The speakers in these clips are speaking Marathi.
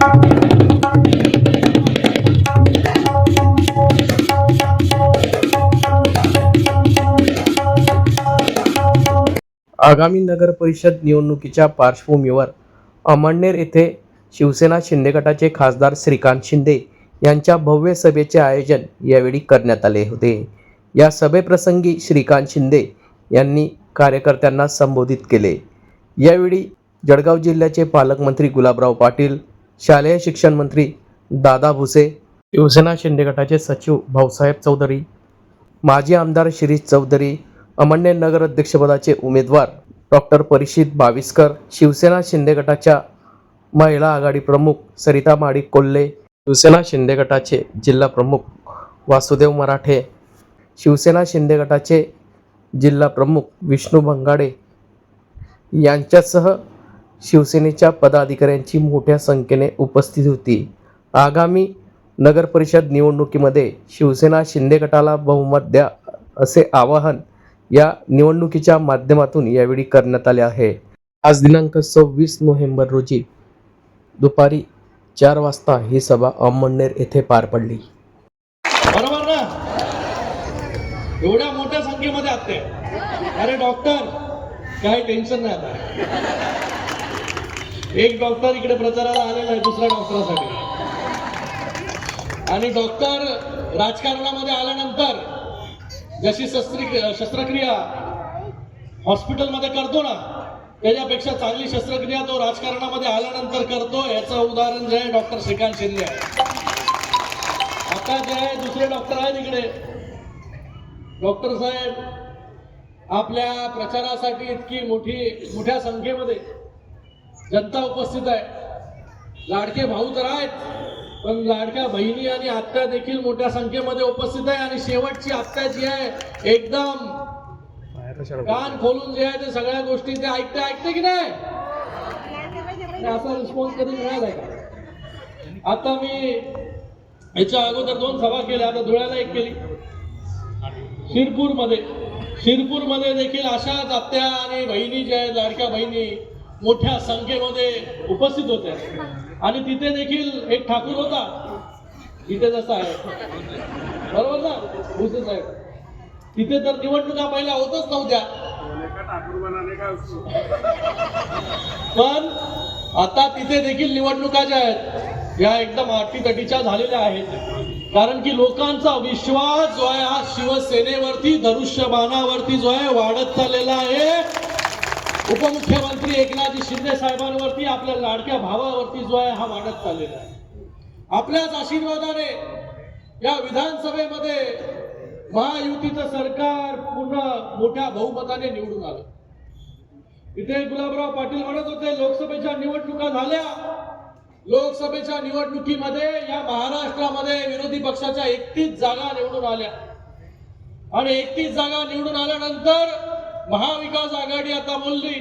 आगामी नगर परिषद निवडणुकीच्या पार्श्वभूमीवर अमळनेर येथे शिवसेना शिंदे गटाचे खासदार श्रीकांत शिंदे यांच्या भव्य सभेचे आयोजन यावेळी करण्यात आले होते। या सभेप्रसंगी श्रीकांत शिंदे यांनी कार्यकर्त्यांना संबोधित केले। यावेळी जळगाव जिल्ह्याचे पालकमंत्री गुलाबराव पाटील, शालेय शिक्षण मंत्री दादा भुसे, शिवसेना शिंदे गटाचे सचिव भाऊसाहेब चौधरी, माजी आमदार शिरीष चौधरी, अमळनेर नगर अध्यक्षपदाचे उमेदवार डॉक्टर परिषद बाविस्कर, शिवसेना शिंदे गटाच्या महिला आघाडी प्रमुख सरिता माडिक कोल्हे, शिवसेना शिंदे गटाचे जिल्हा प्रमुख वासुदेव मराठे, शिवसेना शिंदे गटाचे जिल्हा प्रमुख विष्णू भंगाडे यांच्यासह शिवसेनेच्या पदाधिकाऱ्यांची मोठ्या संख्येने उपस्थिती होती। आगामी नगर परिषद निवडणुकीमध्ये शिवसेना शिंदे गटाला बहुमत द्या असे आवाहन या निवडणुकीच्या माध्यमातून यावेळी करण्यात आले आहे। आज दिनांक 26 नोव्हेंबर रोजी दुपारी 4 वाजता ही सभा अमळनेर येथे पार पडली। बरोबर ना? एवढ्या मोठ्या संख्येमध्ये आते, अरे डॉक्टर काही टेन्शन नाही आता। एक डॉक्टर इकडे प्रचाराला आलेला आहे दुसऱ्या डॉक्टरांसाठी, आणि डॉक्टर राजकारणामध्ये आल्यानंतर जशी शस्त्रक्रिया हॉस्पिटलमध्ये करतो ना, त्याच्यापेक्षा चांगली शस्त्रक्रिया तो राजकारणामध्ये आल्यानंतर करतो। याचं उदाहरण जे आहे डॉक्टर श्रीकांत शिंदे आहे। आता जे आहे दुसरे डॉक्टर आहेत इकडे, डॉक्टर साहेब आपल्या प्रचारासाठी इतकी मोठ्या संख्येमध्ये जनता उपस्थित आहे। लाडके भाऊ तर आहेत, पण लाडक्या बहिणी आणि आत्या देखील मोठ्या संख्येमध्ये उपस्थित आहे। आणि शेवटची आत्या जी आहे एकदम कान खोलून जे आहे ते सगळ्या गोष्टी ते ऐकते की नाही? असा रिस्पॉन्स कधी मिळालाय का? आता मी याच्या अगोदर 2 सभा केल्या, आता धुळ्याला एक केली, शिरपूरमध्ये देखील अशाच आत्या आणि बहिणी ज्या आहेत लाडक्या बहिणी मोठ्या संख्येमध्ये उपस्थित होत्या। आणि तिथे देखील एक ठाकूर होता, तिथे जसा आहे बरोबर ना भुसे साहेब, तिथे तर निवडणुका पहिल्या होतच नव्हत्या, पण आता तिथे देखील निवडणुका ज्या आहेत या एकदम अटीतटीच्या झालेल्या आहेत। कारण की लोकांचा विश्वास जो आहे हा शिवसेनेवरती धनुष्यबाणावरती जो आहे वाढत चाललेला आहे। उपमुख्यमंत्री एकनाथ शिंदे साहेबांवरती, आपल्या लाडक्या भावावरती जो आहे हा वाढत चाललेला आहे। आपल्याच आशीर्वादाने या विधानसभेमध्ये महायुतीचं सरकार पुन्हा मोठ्या बहुमताने निवडून आलं। इथे गुलाबराव पाटील म्हणत होते लोकसभेच्या निवडणुका झाल्या, लोकसभेच्या निवडणुकीमध्ये या महाराष्ट्रामध्ये विरोधी पक्षाच्या 31 जागा निवडून आल्या, आणि 31 जागा निवडून आल्यानंतर महाविकास आघाडी आता बोलली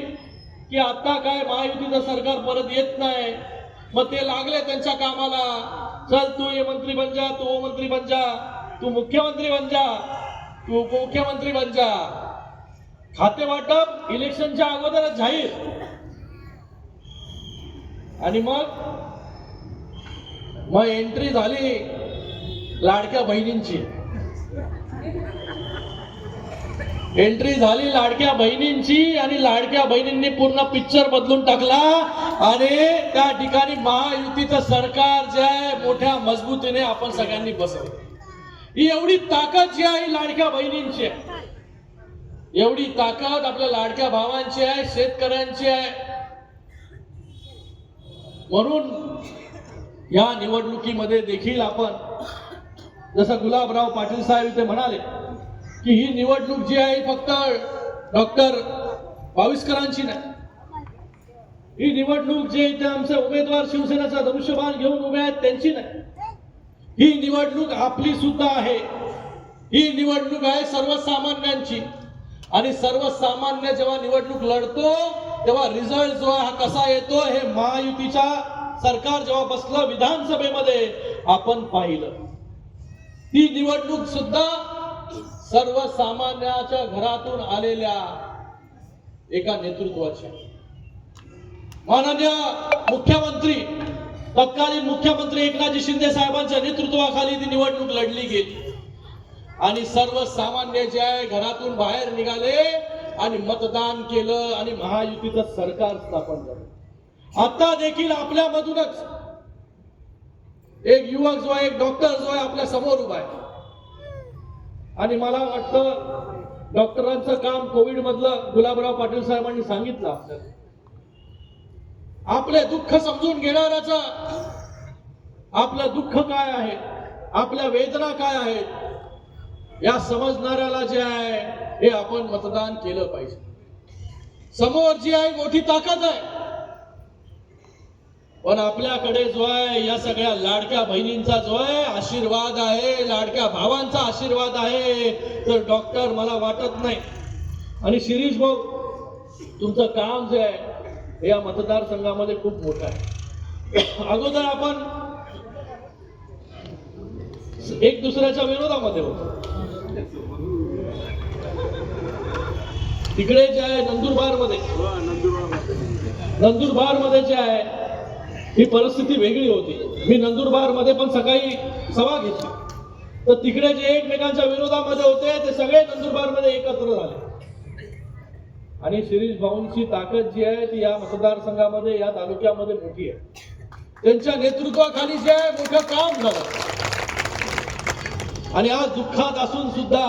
की आता काय महायुतीचं सरकार परत येत नाही। मग ते लागले त्यांच्या कामाला, चल तू ये मंत्री बन जा, तू मंत्री बन जा, तू मुख्यमंत्री बन जा, तू उपमुख्यमंत्री बन जा। खाते वाटप इलेक्शनच्या अगोदरच जाहीर, आणि मग एंट्री झाली लाडक्या बहिणींची, आणि लाडक्या बहिणींनी पूर्ण पिक्चर बदलून टाकला, आणि त्या ठिकाणी महायुतीचं सरकार जे आहे मोठ्या मजबूतीने आपण सगळ्यांनी बसवलं। ही एवढी ताकद जी आहे लाडक्या बहिणींची आहे, एवढी ताकद आपल्या लाडक्या भावांची आहे, शेतकऱ्यांची आहे। म्हणून या निवडणुकीमध्ये देखील आपण जसं गुलाबराव पाटील साहेब इथे म्हणाले की ही निवडणूक जी आहे फक्त डॉक्टर बाविस्करांची नाही, ही निवडणूक जे इथे आमचे उमेदवार शिवसेनेचा धनुष्यबाण घेऊन उभे आहेत त्यांची नाही, ही निवडणूक आपली सुद्धा आहे। ही निवडणूक आहे सर्वसामान्यांची, आणि सर्वसामान्य जेव्हा निवडणूक लढतो तेव्हा रिझल्ट जो हा कसा येतो हे महायुतीच्या सरकार जेव्हा बसलं विधानसभेमध्ये आपण पाहिलं। ती निवडणूक सुद्धा सर्वसामान्याच्या घरातून आलेल्या एका नेतृत्वाची। माननीय मुख्यमंत्री तत्कालीन मुख्यमंत्री एकनाथजी शिंदे साहेबांच्या नेतृत्वाखाली ती निवडणूक लढली गेली आणि सर्वसामान्य जे आहे घरातून बाहेर निघाले आणि मतदान केलं आणि महायुतीचं सरकार स्थापन झालं। आता देखील आपल्यामधूनच एक युवक जो आहे, एक डॉक्टर जो आहे आपल्या समोर उभा आहे आणि मला वाटतं डॉक्टरांचं काम कोविड मधलं गुलाबराव पाटील साहेबांनी सांगितलं आपल्याला, आपले दुःख समजून घेणाऱ्याचं आपलं दुःख काय आहे, आपल्या वेदना काय आहेत या समजणाऱ्याला जे आहे हे आपण मतदान केलं पाहिजे। समोर जी आहे मोठी ताकद आहे, पण आपल्याकडे जो आहे या सगळ्या लाडक्या बहिणींचा जो आहे आशीर्वाद आहे, लाडक्या भावांचा आशीर्वाद आहे, तर डॉक्टर मला वाटत नाही। आणि शिरीष भाऊ, तुमचं काम जे आहे हे या मतदारसंघामध्ये खूप मोठं आहे। अगोदर आपण एक दुसऱ्याच्या विरोधामध्ये होतो, तिकडे जे आहे नंदुरबार मध्ये जे आहे ही परिस्थिती वेगळी होती। मी नंदुरबार मध्ये पण सकाळी सभा घेतली, तर तिकडे जे एकमेकांच्या विरोधामध्ये होते ते सगळे नंदुरबार मध्ये एकत्र झाले आणि शिरीष भाऊंची ताकद जी आहे ती या मतदारसंघामध्ये या तालुक्यामध्ये मोठी आहे। त्यांच्या नेतृत्वाखाली जे आहे मोठं काम झालं आणि आज दुःखात असून सुद्धा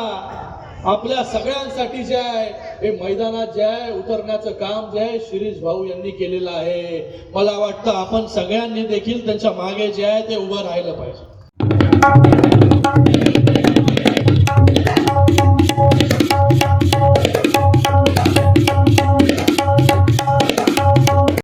आपल्या सगळ्यांसाठी जे आहे हे मैदानात जे आहे उतरण्याचं काम जे आहे शिरीष भाऊ यांनी केलेलं आहे। मला वाटतं आपण सगळ्यांनी देखील त्यांच्या मागे जे आहे ते उभं राहिलं पाहिजे।